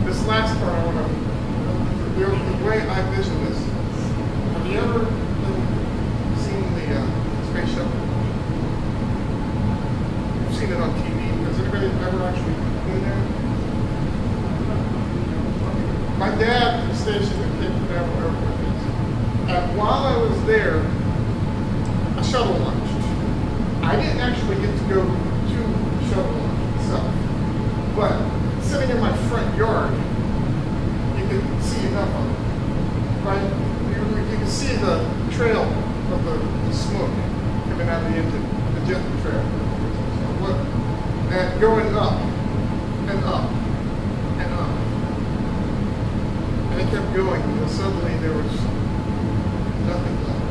this last part I want to, the way I vision this. Have you ever seen the space shuttle? You've seen it on TV. Has anybody ever actually been there? My dad was stationed at Cape Canaveral Airport. And while I was there, a shuttle launched. I didn't actually get to go to the shuttle launch itself. But sitting in my front yard, you could see enough of it. Right? You could see the trail of the smoke coming out of the engine, the jet trail. And going up and up and up. And it kept going until suddenly there was nothing left.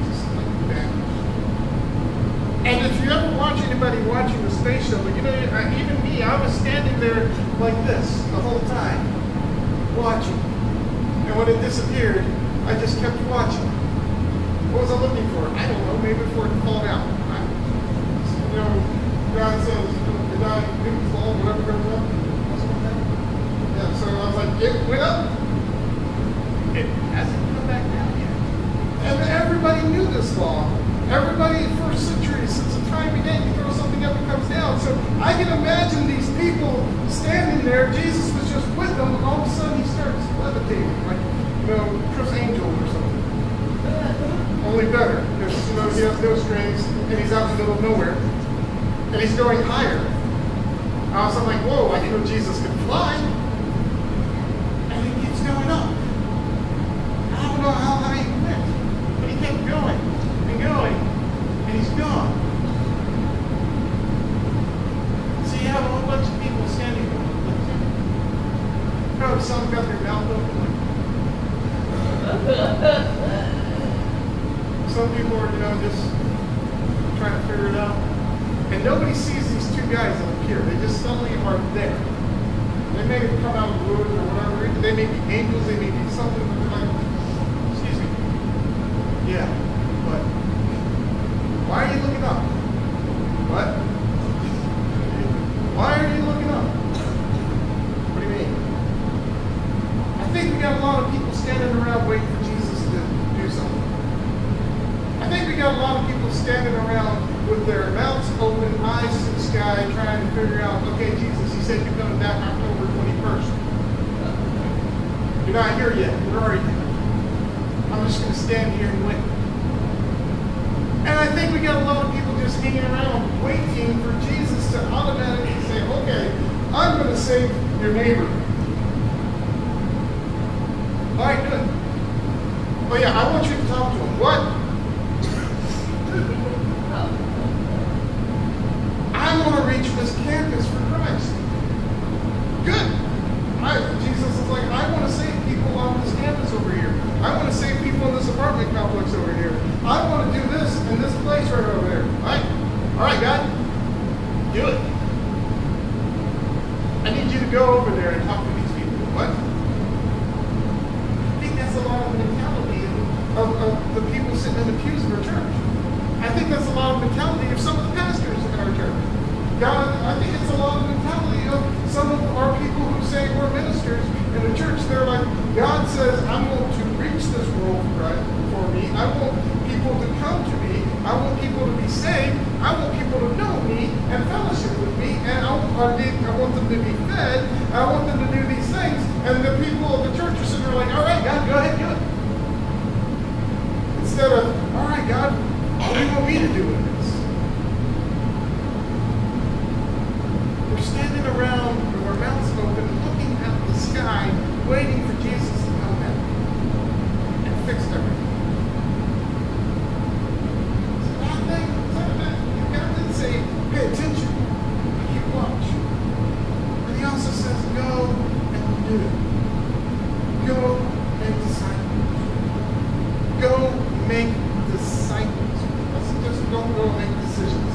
Just like vanished. And if you ever watch anybody watching the space shuttle, you know, even me, I was standing there like this the whole time, watching. And when it disappeared, I just kept watching. What was I looking for? I don't know, maybe before it called out. You know, God says, did I didn't fall, whatever goes up? Yeah, so I was like, it went up. It hasn't come back down yet. And everybody knew this law. Everybody in the first century, since the time began, you throw something up, it comes down. So I can imagine these people standing there. Jesus was just with them, and all of a sudden he starts levitating, like, you know, Chris Angel or something. Only better, because, you know, he has no strings, and he's out in the middle of nowhere, and he's going higher. So I'm like, whoa, I didn't know Jesus could fly. And he keeps going up. I don't know how high he went, but he kept going and going, and he's gone. So you have a whole bunch of people standing there. Probably some got their mouth open. Some people are, you know, just trying to figure it out. And nobody sees these two guys up here. They just suddenly are there. They may have come out of the woods or whatever. They may be angels. They may be something. Like, excuse me. Yeah, but why are you looking up? What? Why are you looking up? What do you mean? I think we got a lot of people standing around waiting for Jesus to do something. I think we got a lot of people standing around with their mouths open, eyes to the sky, trying to figure out, okay, Jesus, you said you're coming back October 21st. You're not here yet. Where are you? I'm just going to stand here and wait. And I think we got a lot of people just hanging around waiting for Jesus to automatically say, okay, I'm going to save your neighbor. All right, good. Oh yeah, I want you to talk to him. What? I want to reach this campus for Christ. Good. Jesus is like, I want to save people on this campus over here. I want to save people in this apartment complex over here. I want to do this in this place right over there. All right, God. Do it. I need you to go over there and talk to these people. What? I think that's a lot of the mentality of the people sitting in the pews of our church. I think that's a lot of mentality of some of the pastors in our church. God, I think it's a lot of mentality of some of our people who say we're ministers in the church. They're like, God says, I'm going to reach this world for me. I want people to come to me. I want people to be saved. I want people to know me and fellowship with me. And I want them to be fed. I want them to do these things. And the people of the church are sitting there like, all right, God, go ahead, do it. Instead of, all right, God, what do you want me to do with this? We're standing around with our mouths open, looking at the sky, waiting for Jesus to come down and fix everything. It's a bad thing. God didn't say, pay attention, keep watch. But he also says, go and do it. Go and disciple. Go make disciples. Just don't go make decisions.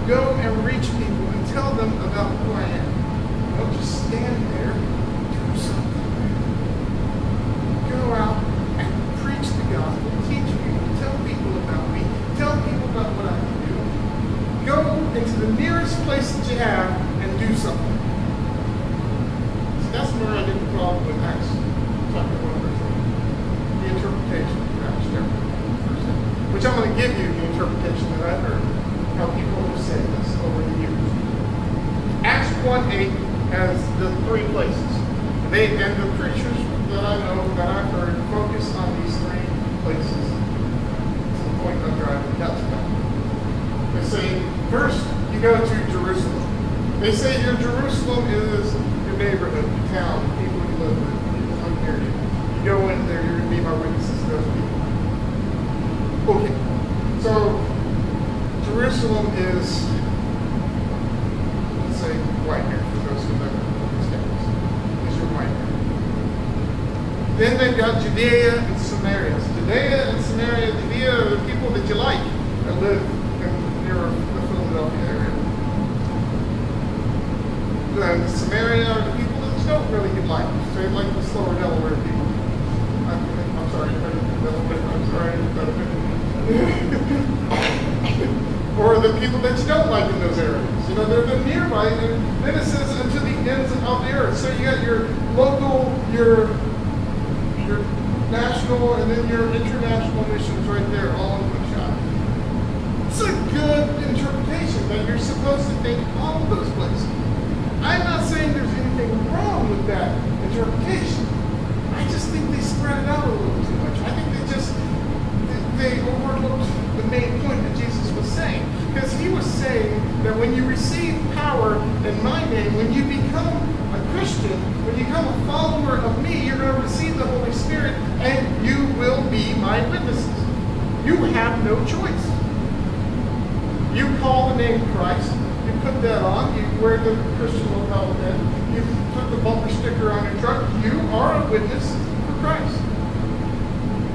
Go and reach people and tell them about who I am. Don't just stand there. Do something. Go out and preach the gospel. Teach people. Tell people about me. Tell people about what I can do. Go into the nearest place that you have and do something. So that's involved with Acts chapter 1, verse 8. The interpretation of Acts chapter 1, verse 8. Which I'm going to give you the interpretation that I've heard, how people have said this over the years. Acts 1:8 has the three places. And the preachers that I know, that I've heard, focus on these three places to the point of driving nuts about it. They say, first, you go to Jerusalem. They say your Jerusalem is your neighborhood, your town, the people you live with, the people who near you. You go in there, you're going to be my witnesses to those people. Okay, so Jerusalem is, let's say, Widener, for those who live in these towns. Is your Widener. Then they've got Judea and Samaria. Judea and Samaria, Judea are the people that you like that live near the Philadelphia area. And Samaria are the people that you don't really like. So they like the slower Delaware people. I'm sorry, I'm sorry. Or the people that you don't like in those areas. You know, they're nearby. And then it says unto the ends of the earth. So you got your local, your national, and then your international missions right there, all in one shot. It's a good interpretation that you're supposed to think all of those places. I'm not saying there's anything wrong with that interpretation. I just think they spread it out a little too much. I think they overlooked the main point that Jesus was saying. Because he was saying that when you receive power in my name, when you become a Christian, when you become a follower of me, you're going to receive the Holy Spirit and you will be my witnesses. You have no choice. You call the name Christ, you put that on, you wear the Christian lapel pin, you put the bumper sticker on your truck, you are a witness for Christ.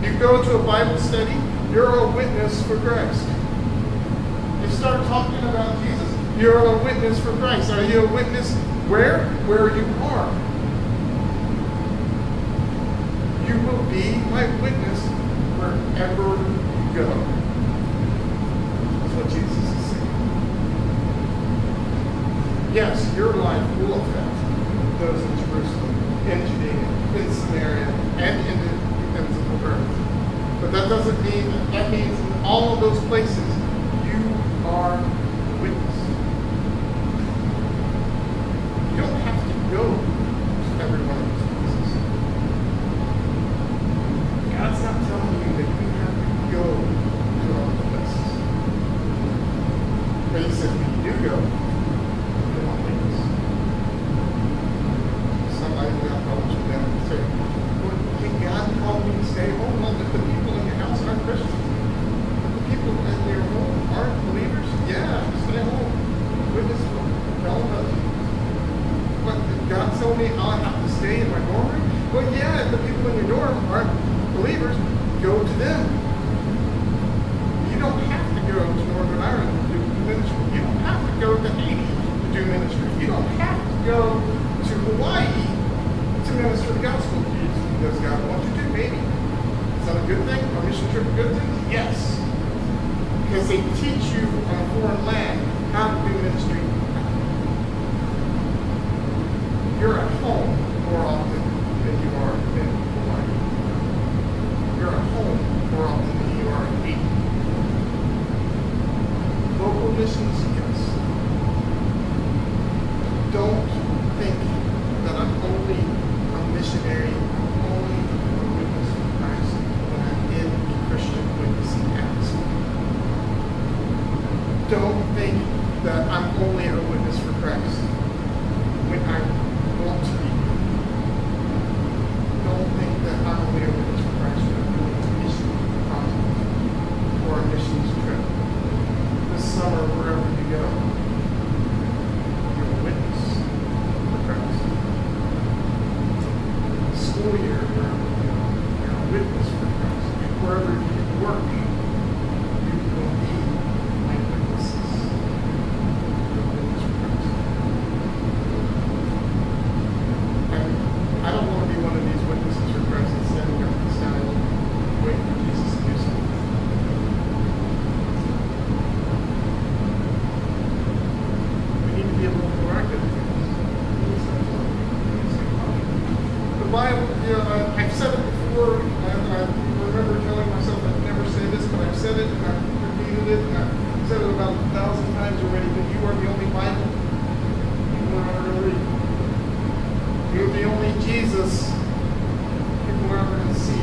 You go to a Bible study, you're a witness for Christ. You start talking about Jesus, you're a witness for Christ. Are you a witness where? Where you are. You will be my witness wherever you go. That's what Jesus is saying. Yes, your life will affect those in Jerusalem, in Judea, in Samaria, and in the ends of the earth. But that doesn't mean that means in all of those places you are a witness. You don't have to go to every one of those places. God's not telling you that you have to go to all the places. But he says when you do go, you want witness. Somebody will approach you down and say, well, can God call me to stay home? Well, if the people in your house aren't Christians, if the people in your home aren't believers, yeah, stay home. Witness for them. Tell them about Jesus. What, did God tell me I have to stay in my dorm room? Well, yeah, if the people in your dorm aren't believers, go to them. You don't have to go to Northern Ireland to do ministry. You don't have to go to Haiti to do ministry. You don't have to go to Hawaii to minister the gospel to you. Does God want you to? Maybe. Is that a good thing? A mission trip a good thing? Yes. Because they teach you on a foreign land how to do ministry. You're at home more often than you are in Hawaii. You're at home more often than you are in Haiti. Local missions, yes. Don't think that I'm only a missionary, I'm only a witness for Christ when I'm in a Christian witnessing atmosphere. Don't think that I'm only a witness for Christ when I want to be. Don't think that I'm only a witness for Christ when I'm doing a mission conference or a missions trip. This summer, wherever you go, you're a witness for Christ. School year, wherever you go, you're a witness for Christ. And wherever you work, you will be my witnesses. You're a witness for Christ. And I don't want to be one of these witnesses for Christ that's standing up and standing waiting for Jesus to do something. We need to be a little proactive. The Bible, I've said it before, and I remember telling myself I'd never say this, but I've said it, and I've repeated it, and I've said it about 1,000 times already, but you are the only Bible people are ever going to read. You're the only Jesus people are ever going to see.